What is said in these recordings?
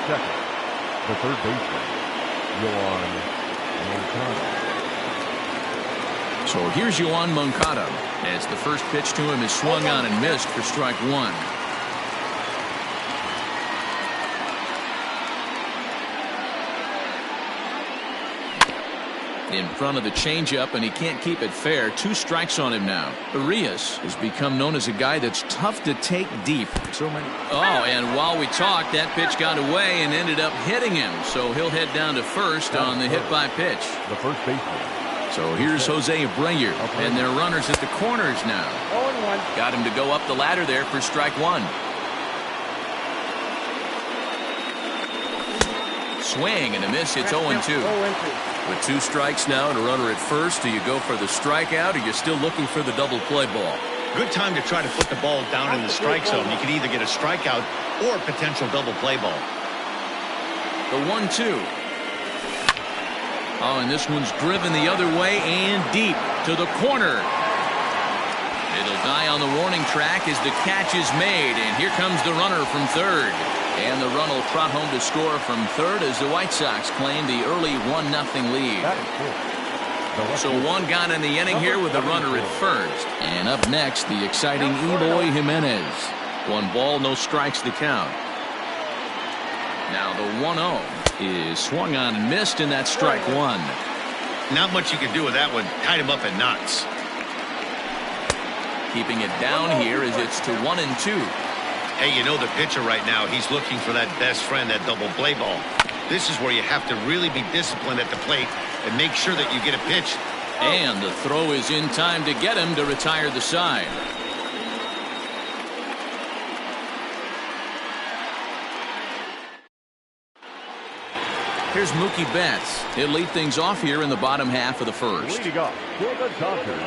second, the third baseman, Yoan Moncada. So here's Yoan Moncada as the first pitch to him is swung on and missed for strike one. In front of the changeup, and he can't keep it fair. 2 strikes on him now. Arias has become known as a guy that's tough to take deep. And while we talked, that pitch got away and ended up hitting him. So he'll head down to first on the hit by pitch. The first baseman. So here's Jose Abreu, and their runners at the corners now. Got him to go up the ladder there for strike one. Swing and a miss. It's 0-2. With 2 strikes now and a runner at first, do you go for the strikeout or you're still looking for the double play ball? Good time to try to put the ball down in the strike zone. You could either get a strikeout or potential double play ball. The 1-2. Oh, and this one's driven the other way and deep to the corner. It'll die on the warning track as the catch is made, and here comes the runner from third. And the run will trot home to score from third as the White Sox claim the early 1-0 lead. So 1 gone in the inning here with a runner at first. And up next, the exciting Eloy Jimenez. 1 ball, no strikes to count. Now the 1-0 is swung on and missed, and that's strike one. Not much you can do with that one. Tied him up in knots. Keeping it down here as it's to 1-2. Hey, you know the pitcher right now, he's looking for that best friend, that double play ball. This is where you have to really be disciplined at the plate and make sure that you get a pitch. And the throw is in time to get him to retire the side. Here's Mookie Betts. He'll lead things off here in the bottom half of the first. Leading off for the Dodgers,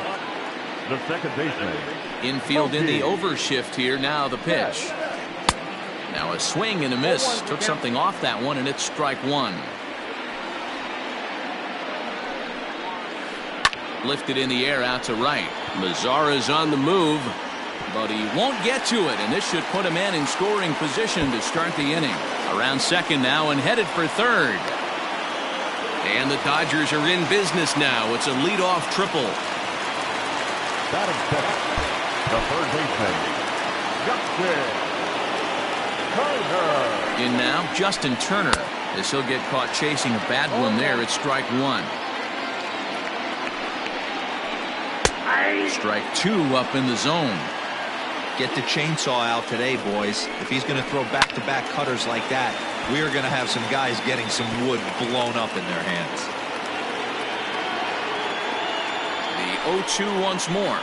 the second baseman. Infield in the overshift here. Now the pitch. Now a swing and a miss. Took something off that one, and it's strike one. Lifted in the air out to right. Mazara's on the move, but he won't get to it, and this should put a man in scoring position to start the inning. Around second now and headed for third. And the Dodgers are in business now. It's a leadoff triple. Batting second, the third baseman, Justin Turner. In now, Justin Turner, as he'll get caught chasing a bad one there. It's strike one. Strike two up in the zone. Get the chainsaw out today, boys. If he's going to throw back-to-back cutters like that, we are going to have some guys getting some wood blown up in their hands. The 0-2 once more.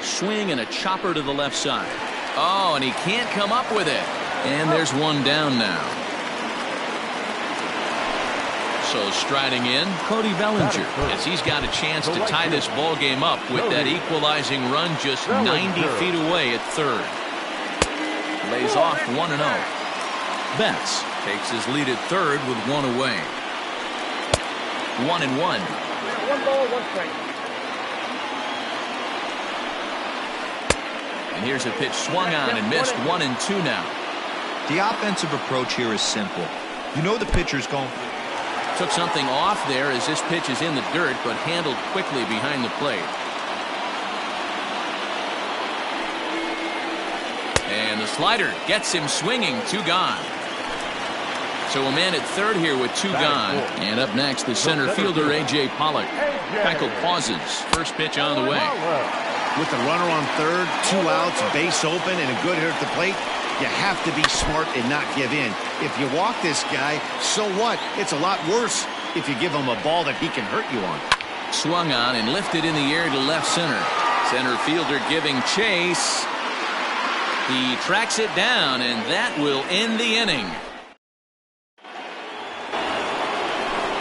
Swing and a chopper to the left side. Oh, and he can't come up with it. And there's one down now. So striding in, Cody Bellinger, as he's got a chance to tie this ball game up with that equalizing run just 90 feet away at third. Lays off 1-0. Betts takes his lead at third with one away. 1-1. 1 ball, 1 strike. And here's a pitch swung on and missed. 1-2 now. The offensive approach here is simple. You know the pitcher's going. Took something off there as this pitch is in the dirt, but handled quickly behind the plate. And the slider gets him swinging. 2 gone. So a man at third here with 2 gone. And up next, the center fielder, A.J. Pollock. Keuchel pauses. First pitch on the way. With the runner on third, 2 outs, base open, and a good hitter at the plate, you have to be smart and not give in. If you walk this guy, so what? It's a lot worse if you give him a ball that he can hurt you on. Swung on and lifted in the air to left center. Center fielder giving chase. He tracks it down, and that will end the inning.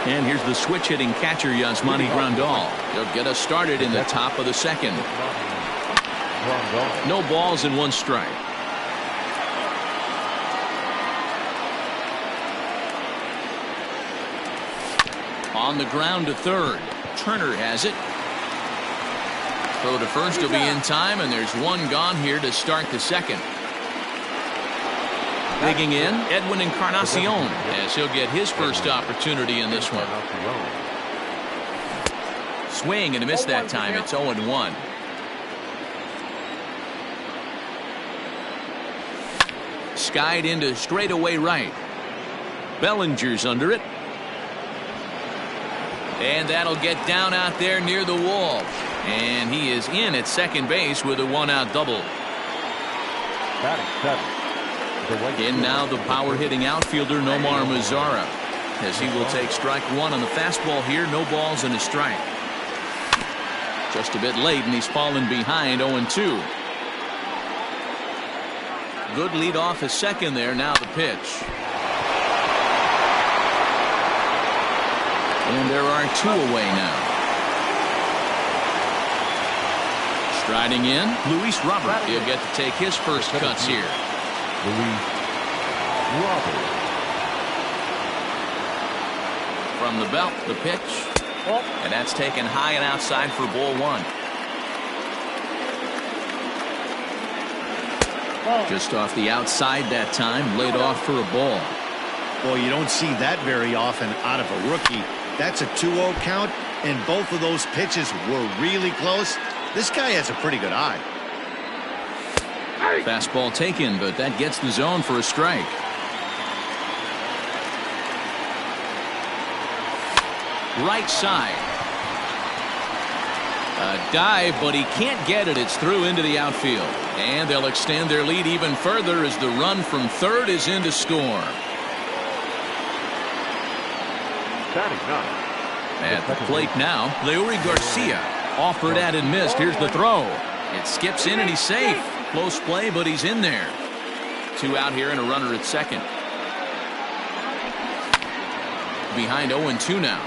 And here's the switch-hitting catcher, Yasmani Grandal. He'll get us started in the top of the second. No balls and 1 strike. On the ground to third. Turner has it. Throw to first will be in time, and there's one gone here to start the second. Digging in, Edwin Encarnacion, as he'll get his first opportunity in this one. Swing and a miss that time. It's 0-1. Skied into straightaway right. Bellinger's under it. And that'll get down out there near the wall. And he is in at second base with a one-out double. In now the power-hitting outfielder Nomar Mazara, as he will take strike one on the fastball here. No balls and a strike. Just a bit late, and he's fallen behind 0-2. Good lead off his second there. Now the pitch. And there are two away now. Striding in, Luis Robert. He'll get to take his first cuts here. Luis Robert. From the belt, the pitch. And that's taken high and outside for ball one. Just off the outside that time, laid off for a ball. Boy, you don't see that very often out of a rookie. That's a 2-0 count, and both of those pitches were really close. This guy has a pretty good eye. Fastball taken, but that gets the zone for a strike. Right side. A dive, but he can't get it. It's through into the outfield. And they'll extend their lead even further as the run from third is in to score. At the plate now, Leury Garcia. Offered at and missed. Here's the throw. It skips in and he's safe. Close play, but he's in there. Two out here and a runner at second. Behind 0-2 now.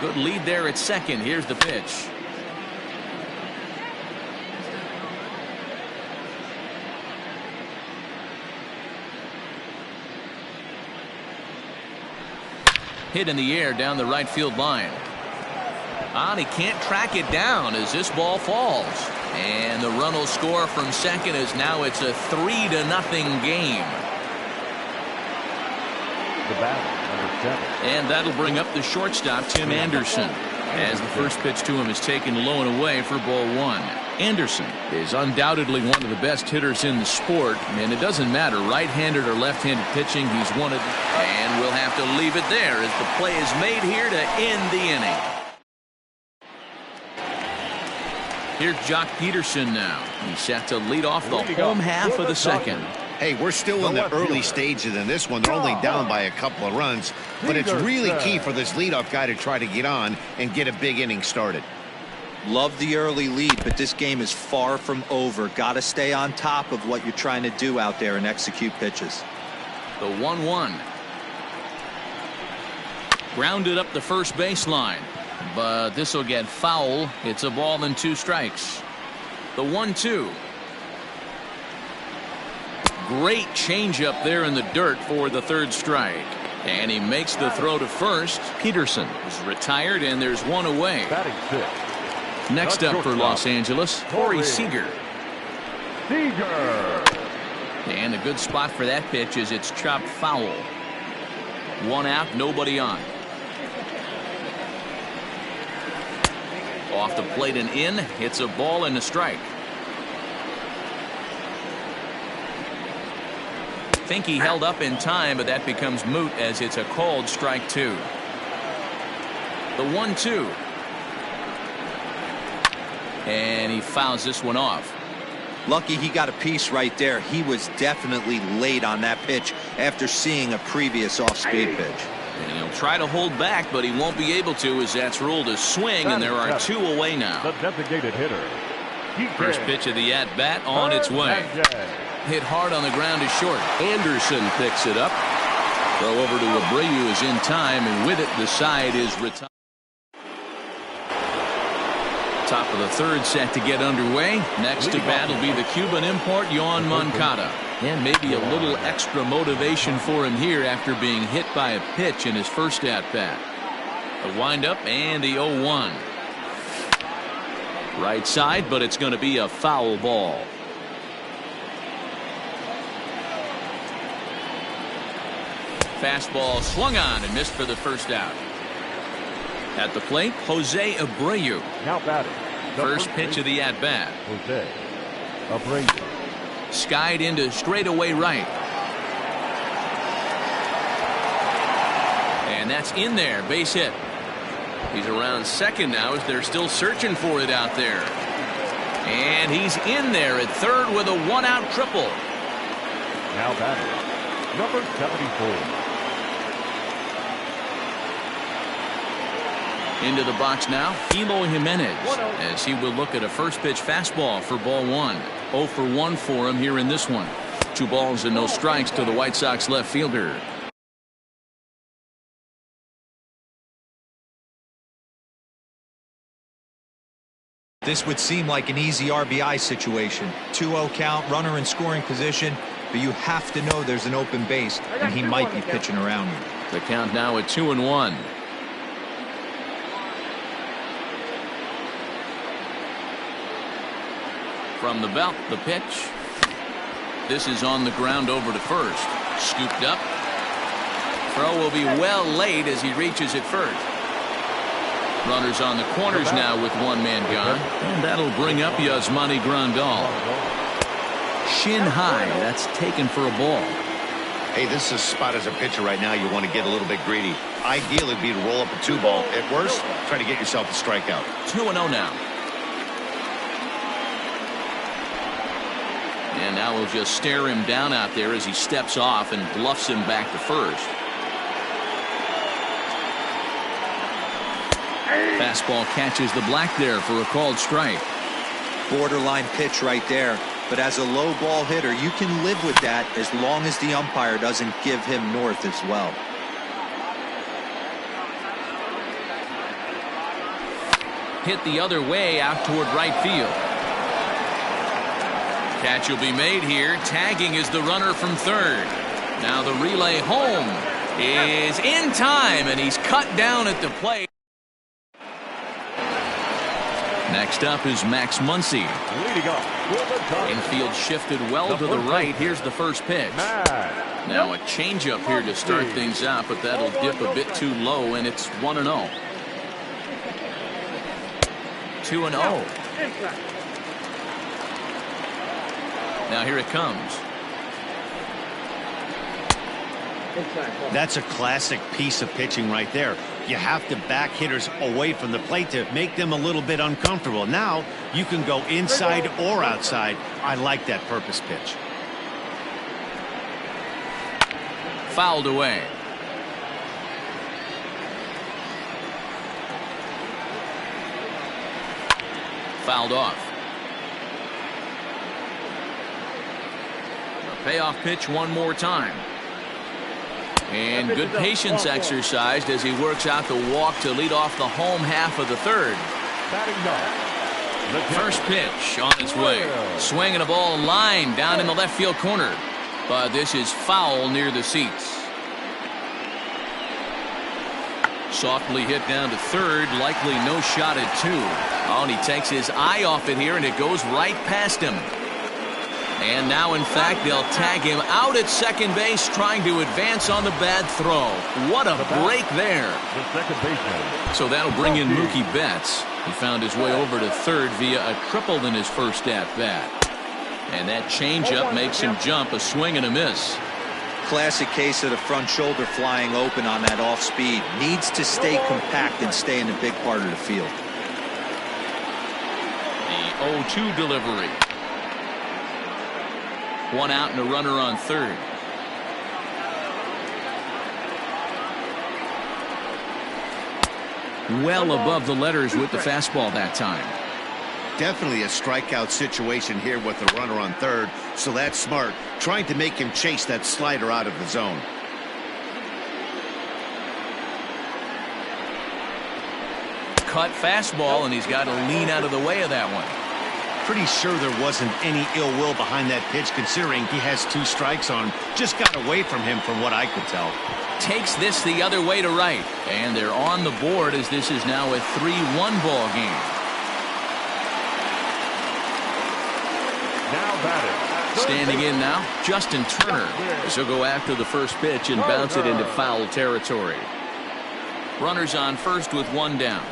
Good lead there at second. Here's the pitch. Hit in the air down the right field line. And he can't track it down as this ball falls. And the run will score from second as now it's a 3-0 game. The batter, number 7. And that'll bring up the shortstop, Tim Anderson, as the first pitch to him is taken low and away for ball one. Anderson is undoubtedly one of the best hitters in the sport, and it doesn't matter right-handed or left-handed pitching, he's one of them. And we'll have to leave it there as the play is made here to end the inning. Here's Jock Peterson now. He's set to lead off the home half of the second. Hey, we're still in the early stages in this one. They're only down by a couple of runs, but it's really key for this leadoff guy to try to get on and get a big inning started. Love the early lead, but this game is far from over. Got to stay on top of what you're trying to do out there and execute pitches. The 1-1. Grounded up the first baseline, but this will get foul. It's a ball and 2 strikes. The 1-2. Great changeup there in the dirt for the third strike. And he makes the throw to first. Peterson is retired, and there's one away. Batting 6. Next up for Los Angeles, Corey Seager. And a good spot for that pitch is it's chopped foul. One out, nobody on. Off the plate and in. It's a ball and a strike. Think he held up in time, but that becomes moot as it's a called strike 2. The 1-2. And he fouls this one off. Lucky he got a piece right there. He was definitely late on that pitch after seeing a previous off-speed pitch. And he'll try to hold back, but he won't be able to as that's ruled a swing, and there are 2 away now. The designated hitter. First pitch of the at-bat on its way. Hit hard on the ground is short. Anderson picks it up. Throw over to Abreu is in time, and with it the side is retired. Top of the third set to get underway. Next to bat will be the Cuban import, Yoan Moncada. And maybe a little extra motivation for him here after being hit by a pitch in his first at-bat. The windup and the 0-1. Right side, but it's going to be a foul ball. Fastball swung on and missed for the first out. At the plate, Jose Abreu. Now batting. First pitch of the at-bat. Jose Abreu. Skied into straightaway right. And that's in there. Base hit. He's around second now as they're still searching for it out there. And he's in there at third with a one-out triple. Now batting. Number 74. Into the box now, Eloy Jimenez, as he will look at a first pitch fastball for ball one. 0 for 1 for him here in this one. 2 balls and no strikes to the White Sox left fielder. This would seem like an easy RBI situation. 2-0 count, runner in scoring position, but you have to know there's an open base, and he might be pitching around you. The count now at 2-1. From the belt, the pitch. This is on the ground over to first. Scooped up. Throw will be well laid as he reaches at first. Runners on the corners now with one man gone. And that'll bring up Yasmani Grandal. Shin high. That's taken for a ball. Hey, this is a spot as a pitcher right now. You want to get a little bit greedy. Ideal would be to roll up a 2-ball. At worst, try to get yourself a strikeout. 2-0 now. And now we'll just stare him down out there as he steps off and bluffs him back to first. Fastball catches the black there for a called strike. Borderline pitch right there. But as a low ball hitter, you can live with that as long as the umpire doesn't give him north as well. Hit the other way out toward right field. Catch will be made here. Tagging is the runner from third. Now the relay home is in time, and he's cut down at the plate. Next up is Max Muncy. Leading off. Infield shifted well to the right. Here's the first pitch. Now a changeup here to start things out, but that'll dip a bit too low, and it's 1-0. 2-0. Now here it comes. That's a classic piece of pitching right there. You have to back hitters away from the plate to make them a little bit uncomfortable. Now you can go inside or outside. I like that purpose pitch. Fouled away. Fouled off. A payoff pitch one more time. And good patience exercised as he works out the walk to lead off the home half of the third. First pitch on its way. Swinging a ball line down in the left field corner. But this is foul near the seats. Softly hit down to third. Likely no shot at 2. Oh, and he takes his eye off it here, and it goes right past him. And now, in fact, they'll tag him out at second base, trying to advance on the bad throw. What a break there. The second baseman. So that'll bring in Mookie Betts. He found his way over to third via a triple in his first at-bat. And that changeup makes him jump, a swing and a miss. Classic case of the front shoulder flying open on that off speed. Needs to stay compact and stay in a big part of the field. The 0-2 delivery. 1 out and a runner on third. Well above the letters with the fastball that time. Definitely a strikeout situation here with the runner on third, so that's smart. Trying to make him chase that slider out of the zone. cut fastball, and he's got to lean out of the way of that one. Pretty sure there wasn't any ill will behind that pitch, considering he has 2 strikes on him. Just got away from him from what I could tell. Takes this the other way to right, and they're on the board as this is now a 3-1 ball game. Now batting. Standing in now, Justin Turner, as he'll go after the first pitch and bounce it into foul territory. Runners on first with 1 down.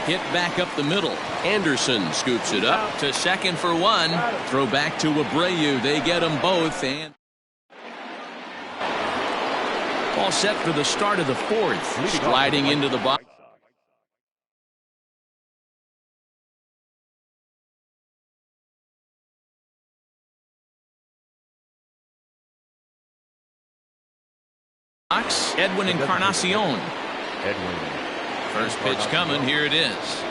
Hit back up the middle. Anderson scoops it up to second for 1. Throw back to Abreu. They get them both, and all set for the start of the 4th. Sliding into the box. Edwin Encarnacion. Edwin. First pitch coming. Here it is.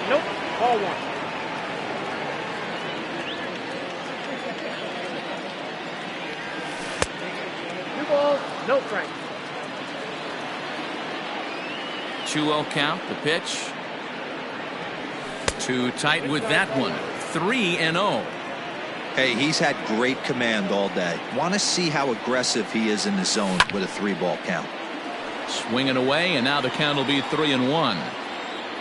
Nope. Ball 1. 2 balls, no strikes. 2-0 count. The pitch. Too tight with that one. 3-0. Hey, he's had great command all day. Want to see how aggressive he is in the zone with a 3-ball count. Swinging away, and now the count will be 3-1.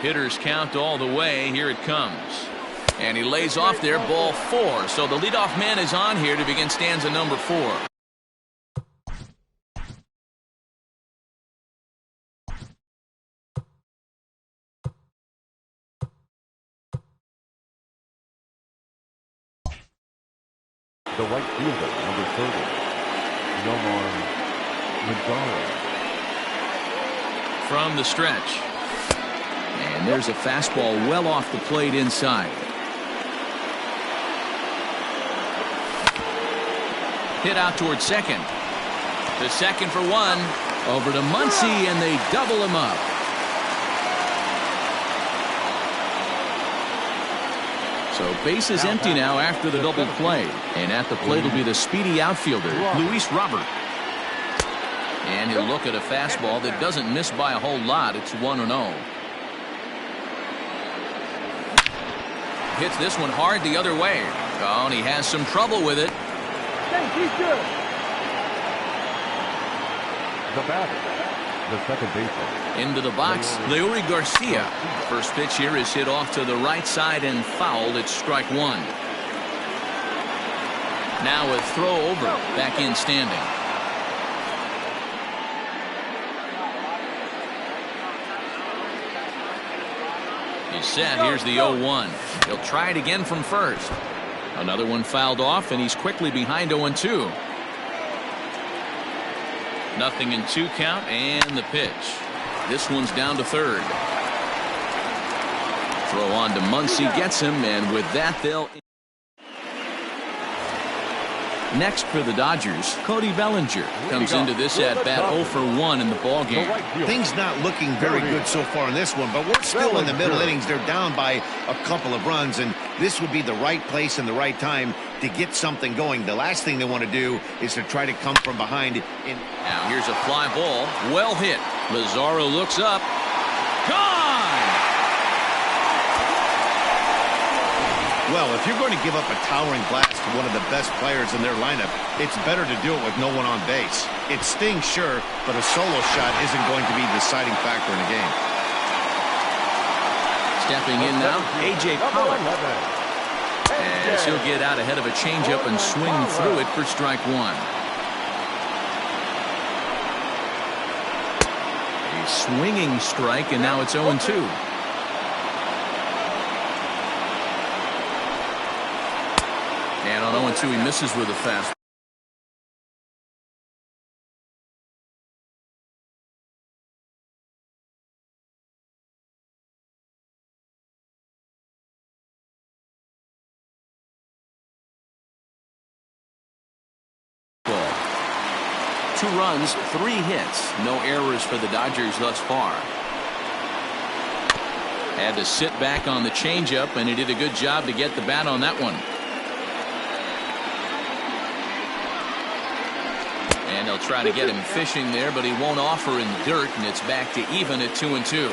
Hitters count all the way. Here it comes. And he lays off there, ball 4. So the leadoff man is on here to begin stanza number 4. The right fielder, number 30, Nomar Mazara. From the stretch. And there's a fastball well off the plate inside. Hit out towards second. To second for 1. Over to Muncy, and they double him up. So base is empty now after the double play. And at the plate will be the speedy outfielder, Luis Robert. And he'll look at a fastball that doesn't miss by a whole lot. It's 1-0. Hits this one hard the other way. Oh, and he has some trouble with it. The batter, the second baseman. Into the box, Leury Garcia. First pitch here is hit off to the right side and fouled. It's strike 1. Now a throw over, back in standing. He's set. Here's the 0-1. He'll try it again from first. Another one fouled off, and he's quickly behind 0-2. Nothing in 2 count, and the pitch. This one's down to third. Throw on to Muncy, gets him, and with that they'll. Next for the Dodgers, Cody Bellinger comes into this at bat 0 for 1 in the ball game. Things not looking very good so far in this one, but we're still in the middle innings. They're down by a couple of runs, and this would be the right place and the right time to get something going. The last thing they want to do is to try to come from behind. Now here's a fly ball, well hit. Lazaro looks up. Gone! Well, if you're going to give up a towering blast to one of the best players in their lineup, it's better to do it with no one on base. It stings, sure, but a solo shot isn't going to be the deciding factor in a game. Stepping in now, A.J. Pollock. As he'll get out ahead of a changeup and swing through it for strike 1. A swinging strike, and now it's 0-2. And on 0-2, he misses with a fastball. Two runs, 3 hits, no errors for the Dodgers thus far. Had to sit back on the changeup, and he did a good job to get the bat on that one. And they'll try to get him fishing there, but he won't offer in the dirt, and it's back to even at 2-2.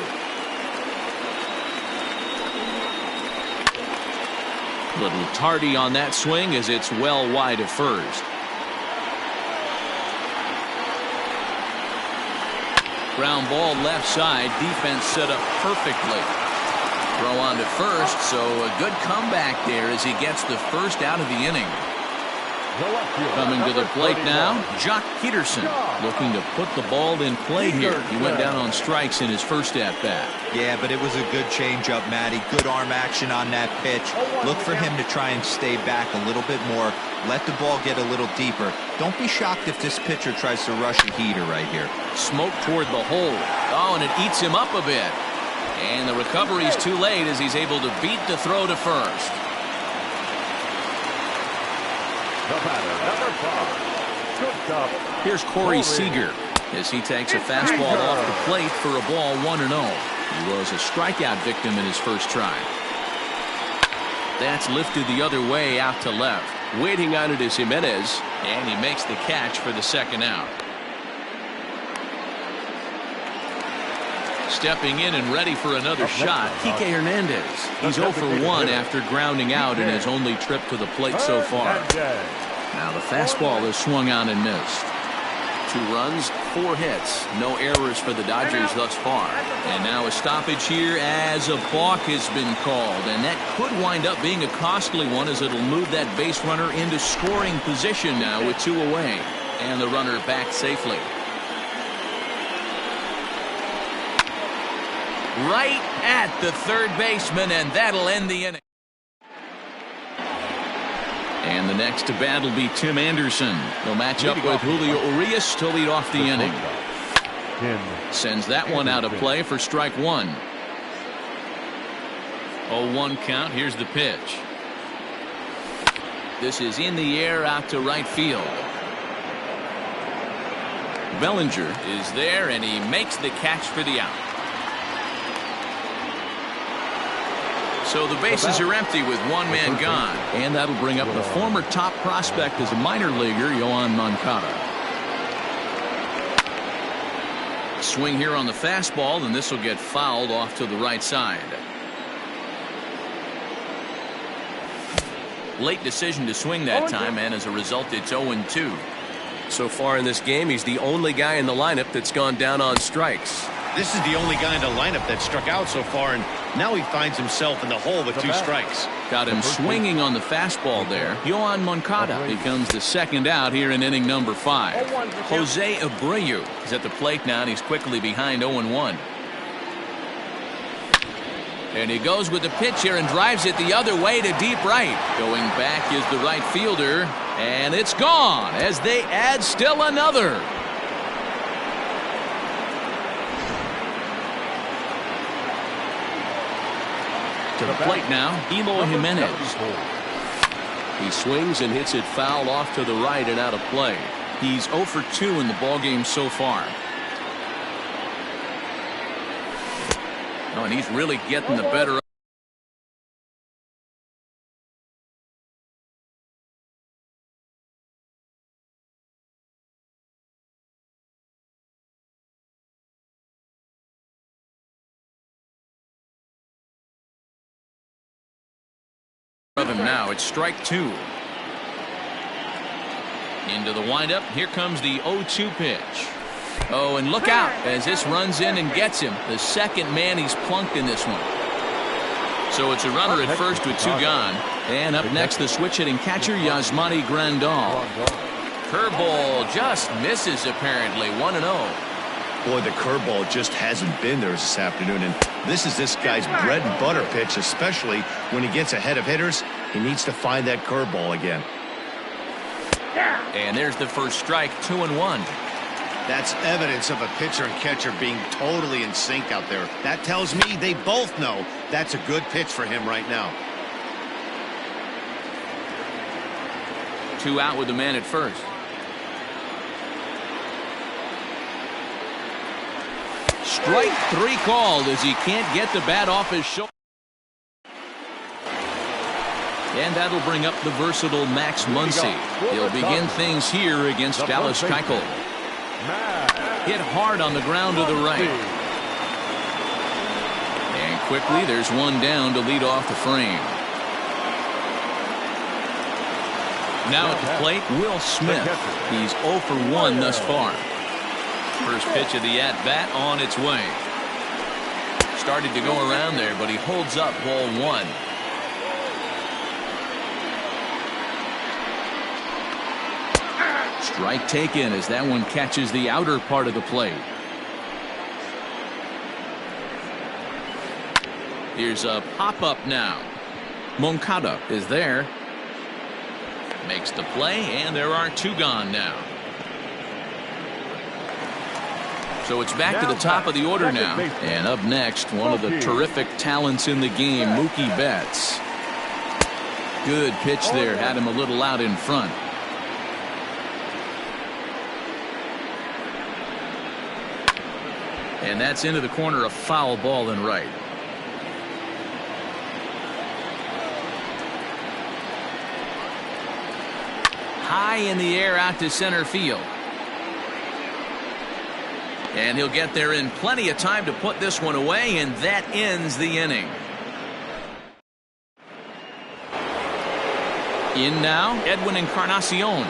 Little tardy on that swing as it's well wide of first. Ground ball left side. Defense set up perfectly. Throw on to first, so a good comeback there as he gets the first out of the inning. Coming to the plate now, Jock Peterson looking to put the ball in play here. He went down on strikes in his first at-bat. Yeah, but it was a good changeup, Matty. Good arm action on that pitch. Look for him to try and stay back a little bit more. Let the ball get a little deeper. Don't be shocked if this pitcher tries to rush a heater right here. Smoke toward the hole. Oh, and it eats him up a bit. And the recovery's too late as he's able to beat the throw to first. The batter, number 5, shortstop. Here's Corey Seager as he takes a fastball off the plate for a ball 1-0. He was a strikeout victim in his first try. That's lifted the other way out to left. Waiting on it is Jimenez. And he makes the catch for the second out. Stepping in and ready for another shot, Kike Hernandez. He's 0 for 1 after grounding out in his only trip to the plate so far. Now the fastball is swung on and missed. 2 runs, 4 hits. No errors for the Dodgers thus far. And now a stoppage here as a balk has been called. And that could wind up being a costly one as it'll move that base runner into scoring position now with 2 away. And the runner back safely. Right at the third baseman, and that'll end the inning. And the next to bat will be Tim Anderson. He'll match up with Julio Urias to lead off the inning. Sends that one out of play for strike 1. 0-1 count. Here's the pitch. This is in the air out to right field. Bellinger is there, and he makes the catch for the out. So the bases are empty with 1 man gone. And that'll bring up the former top prospect as a minor leaguer, Yoán Moncada. Swing here on the fastball, and this will get fouled off to the right side. Late decision to swing that time, and as a result, it's 0-2. So far in this game, he's the only guy in the lineup that's gone down on strikes. This is the only guy in the lineup that struck out so far, and now he finds himself in the hole with 2 strikes. Got him swinging on the fastball there. Yoán Moncada becomes the second out here in inning number 5. Jose Abreu is at the plate now, and he's quickly behind 0-1. And he goes with the pitch here and drives it the other way to deep right. Going back is the right fielder, and it's gone as they add still another. To the plate now, Eloy Jimenez. He swings and hits it foul off to the right and out of play. He's 0 for 2 in the ballgame so far. Oh, and he's really getting the better of him now. It's strike 2. Into the windup. Here comes the 0-2 pitch. Oh, and look out as this runs in and gets him. The second man he's plunked in this one. So it's a runner at first with 2 gone. And up next, the switch-hitting catcher, Yasmani Grandal. Curveball just misses apparently. 1-0. Boy, the curveball just hasn't been there this afternoon, and this is this guy's bread and butter pitch, especially when he gets ahead of hitters. He needs to find that curveball again. And there's the first strike, 2-1. That's evidence of a pitcher and catcher being totally in sync out there. That tells me they both know that's a good pitch for him right now. 2 out with the man at first. Strike 3 called as he can't get the bat off his shoulder. And that'll bring up the versatile Max Muncy. He'll begin things here against Dallas Keuchel. Hit hard on the ground to the right. And quickly, there's one down to lead off the frame. Now at the plate, Will Smith. He's 0 for 1 thus far. First pitch of the at-bat on its way. Started to go around there, but he holds up ball 1. Strike taken as that one catches the outer part of the plate. Here's a pop-up now. Moncada is there. Makes the play, and there are 2 gone now. So it's back to the top of the order now. And up next, one of the terrific talents in the game, Mookie Betts. Good pitch there, had him a little out in front. And that's into the corner, a foul ball and right. High in the air out to center field. And he'll get there in plenty of time to put this one away, and that ends the inning. In now, Edwin Encarnacion.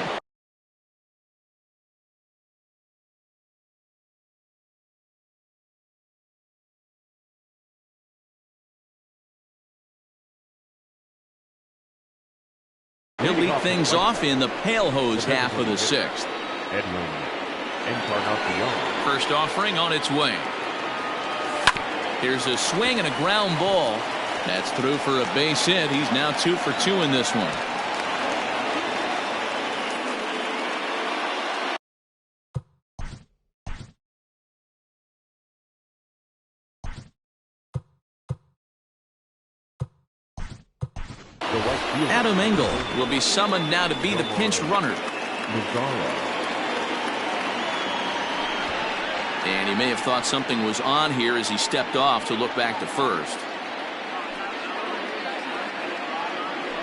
He'll lead things off in the pale hose half of the 6th. Edwin Encarnacion. First offering on its way. Here's a swing and a ground ball. That's through for a base hit. He's now 2 for 2 in this one. Adam Engel will be summoned now to be the pinch runner. And he may have thought something was on here as he stepped off to look back to first.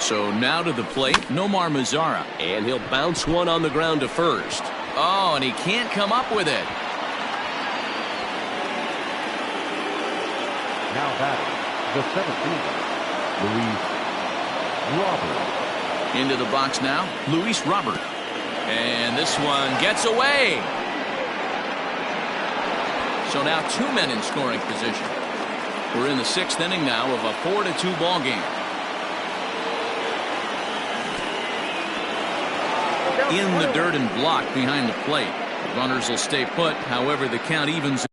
So now to the plate, Nomar Mazara. And he'll bounce one on the ground to first. Oh, and he can't come up with it. Now batting, the 7th Luis Robert. Into the box now, Luis Robert. And this one gets away. So now 2 men in scoring position. We're in the 6th inning now of a 4-2 ball game. In the dirt and blocked behind the plate. The runners will stay put. However, the count evens.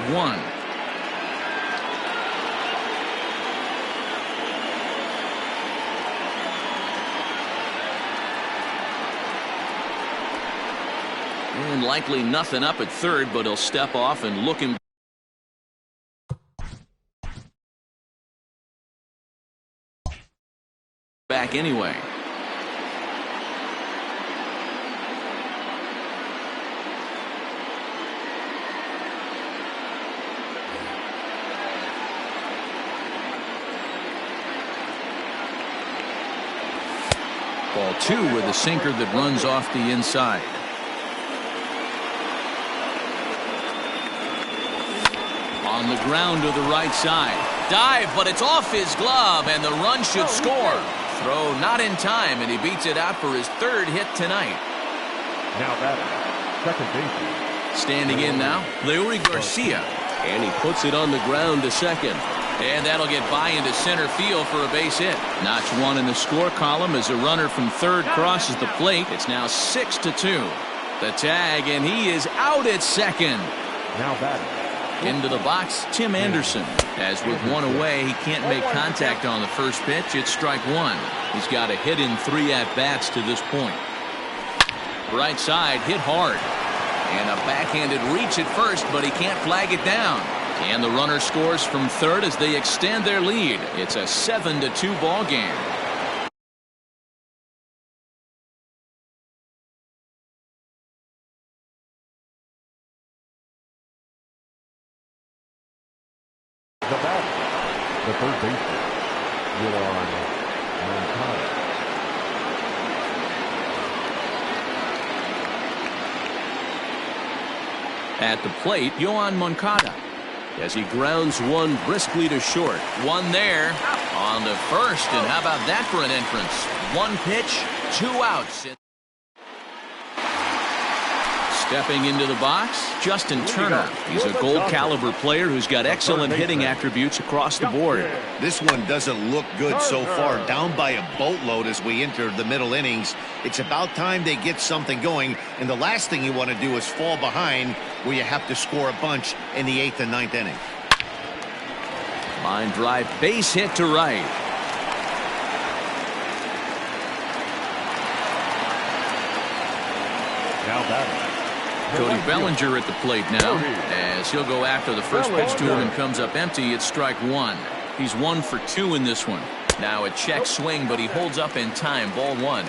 One. And likely nothing up at third, but he'll step off and look him back anyway. Ball 2 with a sinker that runs off the inside. On the ground to the right side. Dive, but it's off his glove, and the run should score. Throw not in time, and he beats it out for his 3rd hit tonight. Now batting, second baseman. Standing in now, Leury Garcia. And he puts it on the ground to second. And that'll get by into center field for a base hit. Notch 1 in the score column as a runner from third crosses the plate. It's now 6-2. The tag, and he is out at second. Now batting. Into the box, Tim Anderson. As with one away, he can't make contact on the first pitch. It's strike 1. He's got a hit in 3 at-bats to this point. Right side, hit hard. And a backhanded reach at first, but he can't flag it down. And the runner scores from third as they extend their lead. It's a 7-2 ball game. The batter, the third baseman, Yoan Moncada. At the plate, Yoan Moncada. As he grounds one briskly to short. One there on the first, and how about that for an entrance? 1 pitch, 2 outs. Stepping into the box, Justin Turner. He's a gold caliber player who's got excellent hitting attributes across the board. This one doesn't look good so far. Down by a boatload as we enter the middle innings. It's about time they get something going, and the last thing you want to do is fall behind where you have to score a bunch in the 8th and 9th inning. Line drive, base hit to right. Now batting. Cody Bellinger at the plate now, as he'll go after the first pitch to him and comes up empty. It's strike 1. He's 1 for 2 in this one. Now a check swing, but he holds up in time. Ball 1.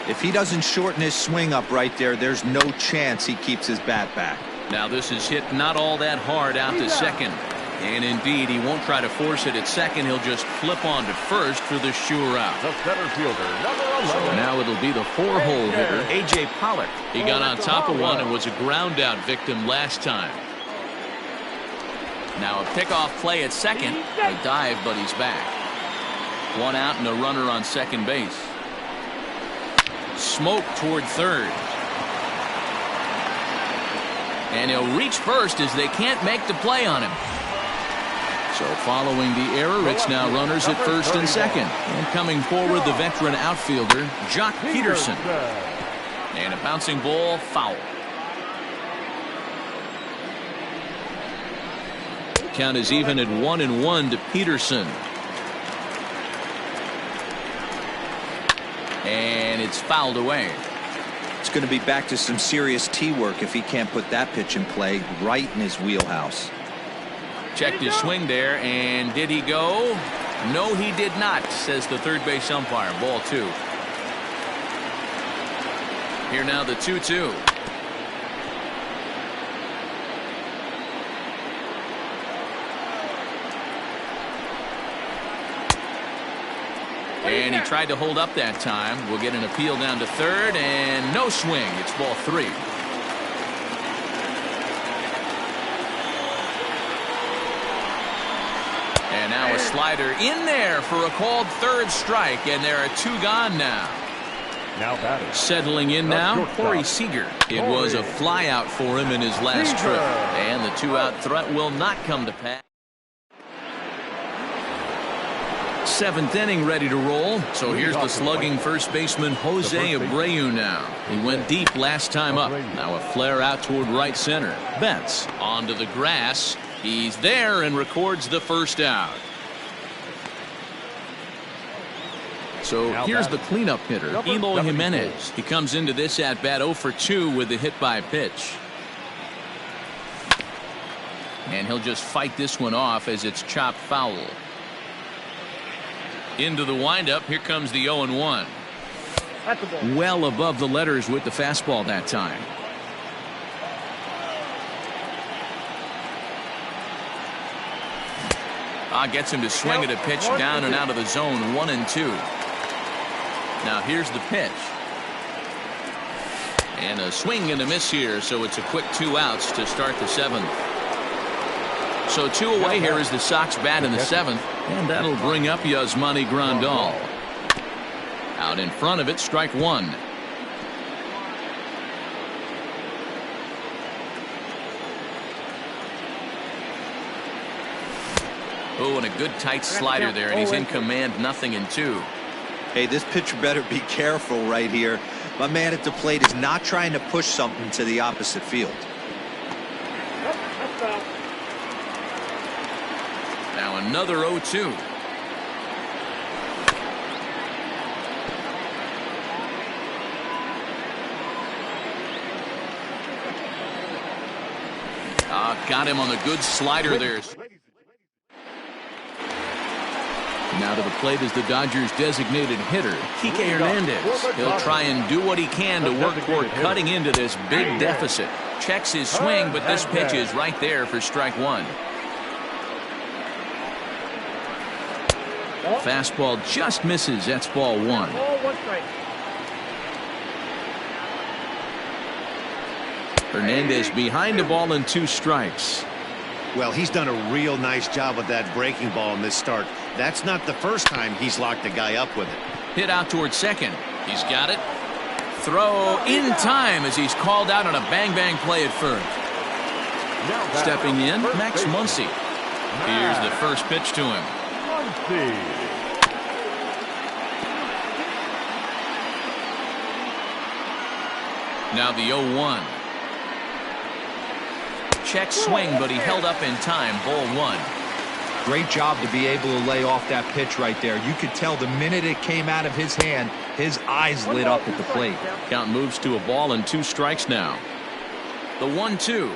If he doesn't shorten his swing up right there, there's no chance he keeps his bat back. Now this is hit not all that hard out to second. And indeed, he won't try to force it at second. He'll just flip on to first for the sure out. The center fielder, number 11. So now it'll be the 4-hole hitter, A.J. Pollock. He got on top of one and was a ground out victim last time. Now a pickoff play at second. A dive, but he's back. 1 out and a runner on second base. Smoke toward third. And he'll reach first as they can't make the play on him. So following the error, it's now runners at first and second. And coming forward, the veteran outfielder, Jock Peterson. And a bouncing ball, foul. Count is even at 1-1 to Peterson. And it's fouled away. It's going to be back to some serious tee work if he can't put that pitch in play right in his wheelhouse. Checked his swing there, and did he go? No, he did not, says the third base umpire. Ball 2. Here now the 2-2. And he tried to hold up that time. We'll get an appeal down to third, and no swing. It's ball 3. And now a slider in there for a called third strike, and there are 2 gone now. Now batting. Settling in now, Corey Seager. It was a fly out for him in his last trip, and the 2-out threat will not come to pass. 7th inning ready to roll. So here's the slugging first baseman Jose Abreu now. He went deep last time up. Now a flare out toward right center. Betts onto the grass. He's there and records the first out. So here's the cleanup hitter, Eloy Jimenez. He comes into this at bat 0 for 2 with the hit by pitch. And he'll just fight this one off as it's chopped foul. Into the windup. Here comes the 0-1. Well above the letters with the fastball that time. Gets him to swing at a pitch down and out of the zone. 1-2. Now here's the pitch. And a swing and a miss here, so it's a quick 2 outs to start the 7th. So 2 away here as the Sox bat in the 7th, and that'll bring up Yasmani Grandal. Out in front of it, strike 1. Oh, and a good tight slider there, and he's in command, 0-2. Hey, this pitcher better be careful right here. My man at the plate is not trying to push something to the opposite field. Now another 0-2. Got him on the good slider there. Now to the plate is the Dodgers' designated hitter, Kike Hernandez. He'll try and do what he can to work toward cutting into this big deficit. Checks his swing, but this pitch is right there for strike 1. Fastball just misses. That's ball 1. Hernandez behind the ball and 2 strikes. Well, he's done a real nice job with that breaking ball in this start. That's not the first time he's locked a guy up with it. Hit out towards second. He's got it. Throw in time as he's called out on a bang-bang play at first. Stepping in, Max Muncy. Here's the first pitch to him. Now the 0-1. Check swing, but he held up in time. Ball 1. Great job to be able to lay off that pitch right there. You could tell the minute it came out of his hand, his eyes lit up at the plate. Count moves to a ball and 2 strikes now. The 1-2.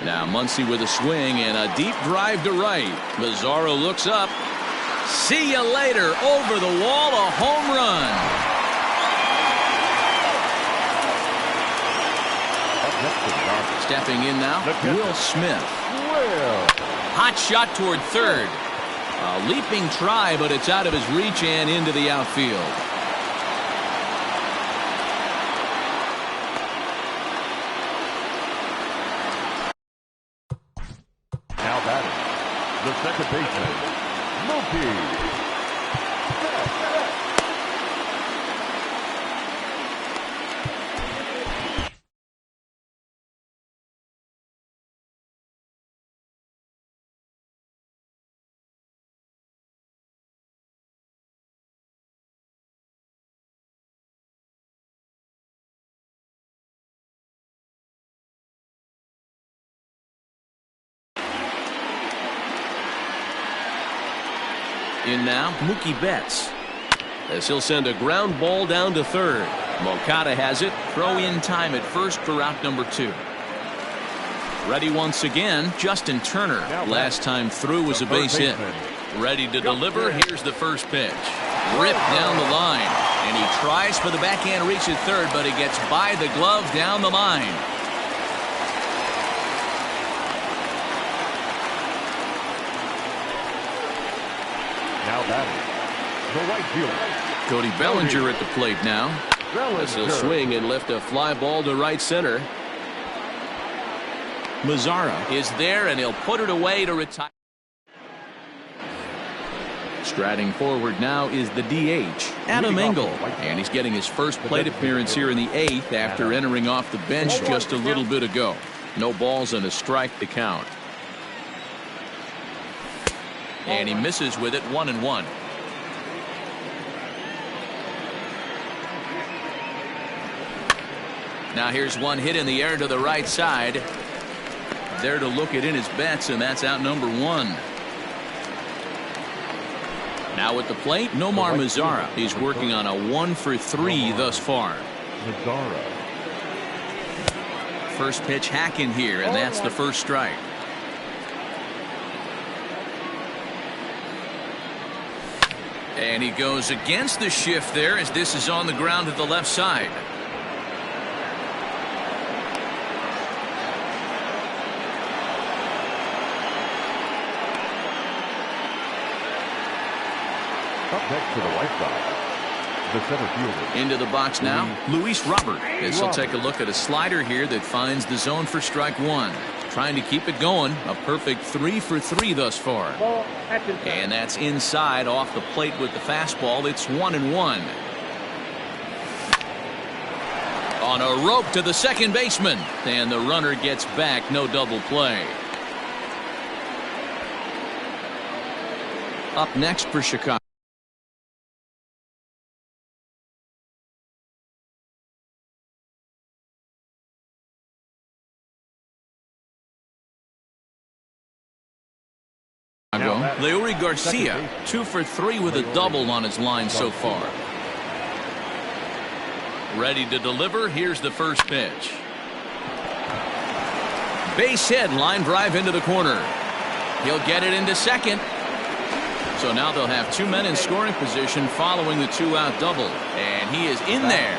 Now Muncy with a swing and a deep drive to right. Mazzaro looks up. See you later. Over the wall, a home run. Stepping in now, Will Smith. Hot shot toward third. A leaping try, but it's out of his reach and into the outfield. Now batting, the second baseman, Mookie. In now, Mookie Betts. As he'll send a ground ball down to third. Moncada has it. Throw in time at first for out number 2. Ready once again, Justin Turner. Last time through was a base hit. Ready to deliver. Here's the first pitch. Ripped down the line. And he tries for the backhand reach at third, but he gets by the glove down the line. Now batting, the right fielder, Cody Bellinger at the plate now. As he'll swing and lift a fly ball to right center. Mazzara is there, and he'll put it away to retire. Striding forward now is the DH, Adam Engel. And he's getting his first plate appearance here in the 8th after entering off the bench just a little bit ago. No balls and a strike to count. And he misses with it, 1-1. Now here's one hit in the air to the right side. There to look it in his bets, and that's out number 1. Now at the plate, Nomar Mazzara. He's working on a 1-for-3 thus far. Mazzara. First pitch hacking here, and that's the first strike. And he goes against the shift there as this is on the ground to the left side. Up next to the right side, the center fielder. Into the box now, Luis Robert. This will take a look at a slider here that finds the zone for strike one. Trying to keep it going. A perfect 3 for 3 thus far. And that's inside off the plate with the fastball. It's 1-1. On a rope to the second baseman. And the runner gets back. No double play. Up next for Chicago. Leury Garcia, 2 for 3 with a double on his line so far. Ready to deliver. Here's the first pitch. Base hit, line drive into the corner. He'll get it into second. So now they'll have 2 men in scoring position following the 2-out double. And he is in there.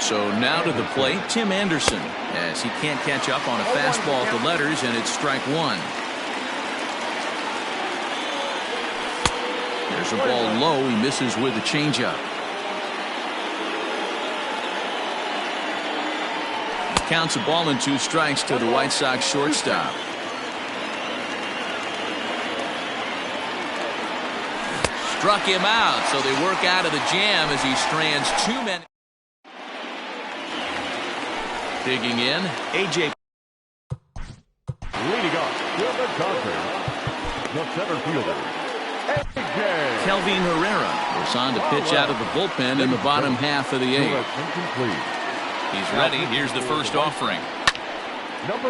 So now to the plate, Tim Anderson, as he can't catch up on a fastball at the letters, and it's strike one. There's a ball low. He misses with a changeup. Counts a ball and 2 strikes to the White Sox shortstop. Struck him out, so they work out of the jam as he strands 2 men. Digging in, A.J. Leading off, Gilbert Conklin, the center fielder, A.J. Kelvin Herrera goes on to pitch out of the bullpen in the bottom half of the 8th. He's ready. Here's the first offering.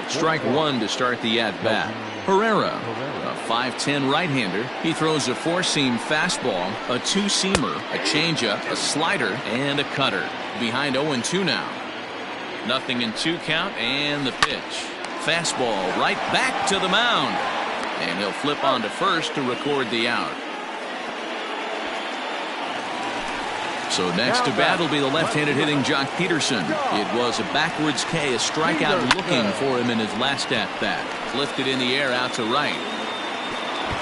Strike one to start the at-bat. Herrera, a 5'10" right-hander. He throws a 4-seam fastball, a 2-seamer, a changeup, a slider, and a cutter. Behind 0-2 now. Nothing in 2 count, and the pitch. Fastball right back to the mound. And he'll flip on to first to record the out. So next to bat will be the left-handed hitting Jock Peterson. It was a backwards K, a strikeout looking for him in his last at-bat. Lifted in the air out to right.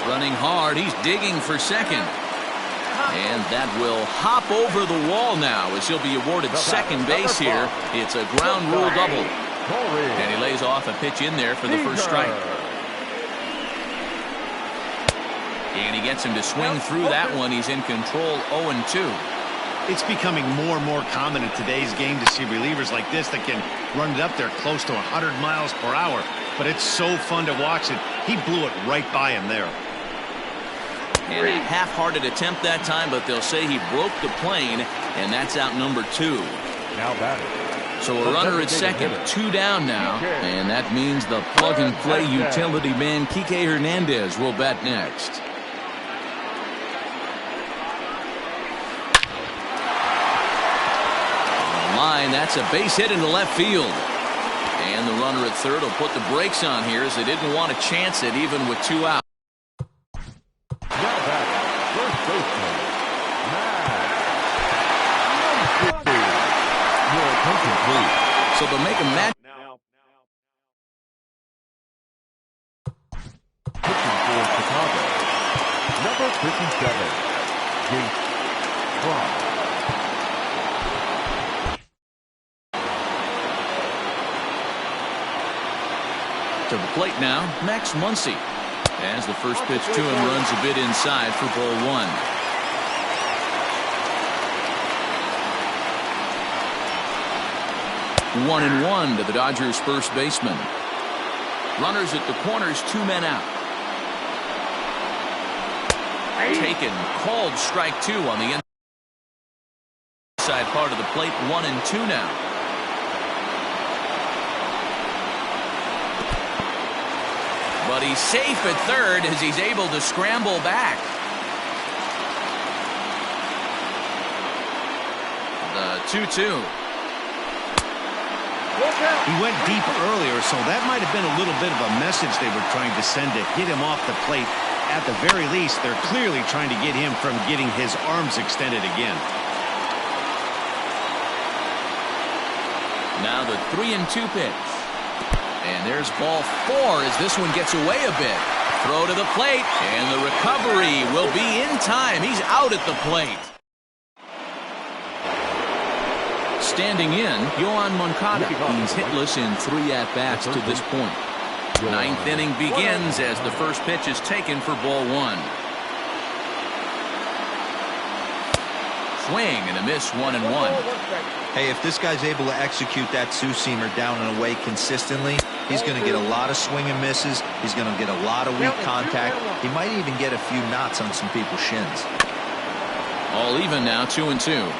Running hard, he's digging for second. And that will hop over the wall now as he'll be awarded second base here. It's a ground rule double. And he lays off a pitch in there for the first strike. And he gets him to swing through that one. He's in control 0-2. It's becoming more and more common in today's game to see relievers like this that can run it up there close to 100 miles per hour. But it's so fun to watch it. He blew it right by him there. And a half-hearted attempt that time, but they'll say he broke the plane, and that's out number 2. Now batting. So a runner at second, 2 down now, and that means the plug-and-play utility man Kike Hernandez will bat next. Line, that's a base hit into left field. And the runner at third will put the brakes on here as they didn't want to chance it even with 2 out. Now back, first baseman, Your attention, please. So they'll make a match. Pitching for Chicago, number 57, Jace Fry. To the plate now, Max Muncy. As the first pitch to him runs a bit inside for ball 1. One and one to the Dodgers' first baseman. Runners at the corners, 2 men out. Taken, called strike 2 on the inside part of the plate. 1-2 now. But he's safe at third as he's able to scramble back. The 2-2. He went deep earlier, so that might have been a little bit of a message they were trying to send to hit him off the plate. At the very least, they're clearly trying to get him from getting his arms extended again. Now the 3-2 pitch. And there's ball 4 as this one gets away a bit. Throw to the plate, and the recovery will be in time. He's out at the plate. Standing in, Yohan Moncada. He's hitless in 3 at-bats to this point. Ninth inning begins as the first pitch is taken for ball 1. Swing and a miss, 1-1. Hey, if this guy's able to execute that two-seamer down and away consistently, he's going to get a lot of swing and misses. He's going to get a lot of weak contact. He might even get a few knots on some people's shins. All even now, 2-2.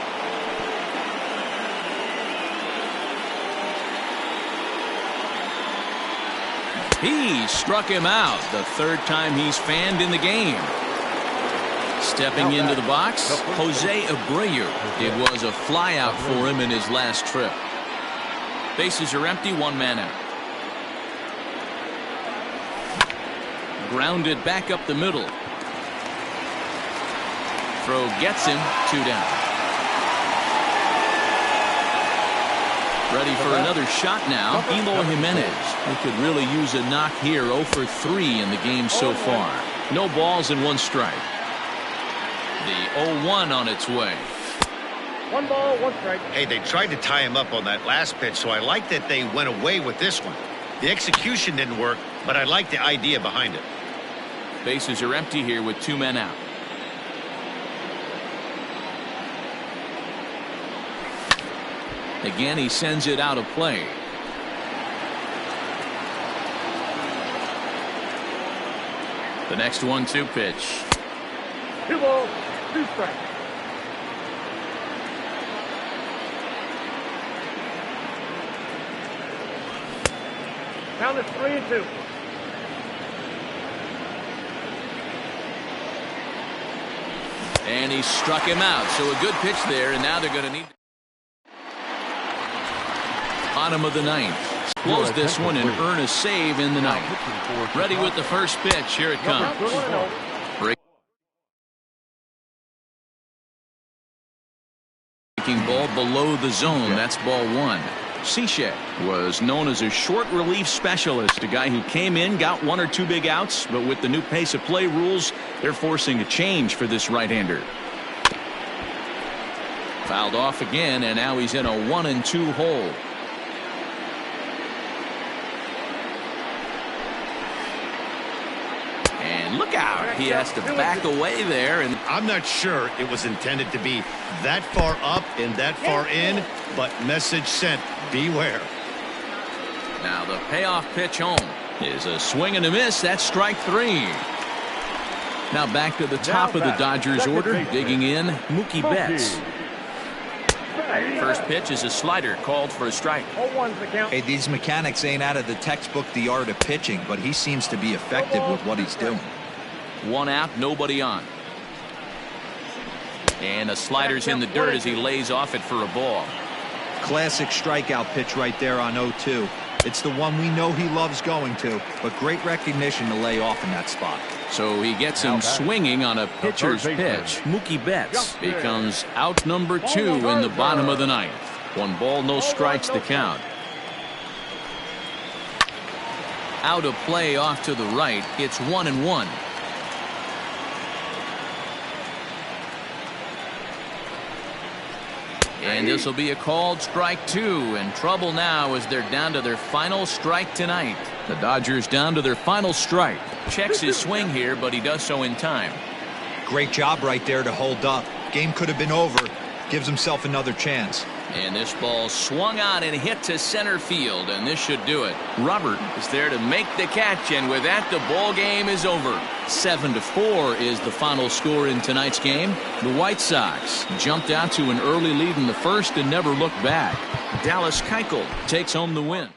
He struck him out, the 3rd time he's fanned in the game. Stepping into the box, Jose Abreu. It was a flyout for him in his last trip. Bases are empty, 1 man out. Grounded back up the middle. Throw gets him, 2 down. Ready for another shot now, Eloy Jimenez. He could really use a knock here, 0 for 3 in the game so far. No balls and 1 strike. The 0-1 on its way. 1 ball, 1 strike. Hey, they tried to tie him up on that last pitch, so I like that they went away with this one. The execution didn't work, but I like the idea behind it. Bases are empty here with 2 men out. Again, he sends it out of play. The next 1-2 pitch. 2 balls, 2 strikes. Count is 3-2. And he struck him out. So a good pitch there, and now they're going to need. Bottom of the 9th. Close this one and earn a save in the 9th. Ready with the first pitch. Here it comes. Breaking ball below the zone. That's ball 1. Ciche was known as a short relief specialist, a guy who came in, got 1 or 2 big outs, but with the new pace of play rules, they're forcing a change for this right-hander. Fouled off again, and now he's in a 1-2 hole. And look out, he has to back away there. And I'm not sure it was intended to be that far up and that far in, but message sent, beware. Now the payoff pitch home is a swing and a miss. That's strike 3. Now back to the top of the Dodgers order, digging in, Mookie Betts. First pitch is a slider called for a strike. Hey, these mechanics ain't out of the textbook The Art of Pitching, but he seems to be effective with what he's doing. 1 out, nobody on. And the slider's in the dirt as he lays off it for a ball. Classic strikeout pitch right there on 0-2. It's the one we know he loves going to, but great recognition to lay off in that spot. So he gets him swinging on a pitcher's pitch. Mookie Betts becomes out number 2 in the bottom of the 9th. 1 ball, no strikes to count. Out of play off to the right. It's 1-1. And this will be a called strike 2, and trouble now as they're down to their final strike tonight. The Dodgers down to their final strike. Checks his swing here, but he does so in time. Great job right there to hold up. Game could have been over. Gives himself another chance. And this ball swung on and hit to center field, and this should do it. Robert is there to make the catch, and with that, the ball game is over. 7-4 is the final score in tonight's game. The White Sox jumped out to an early lead in the first and never looked back. Dallas Keuchel takes home the win.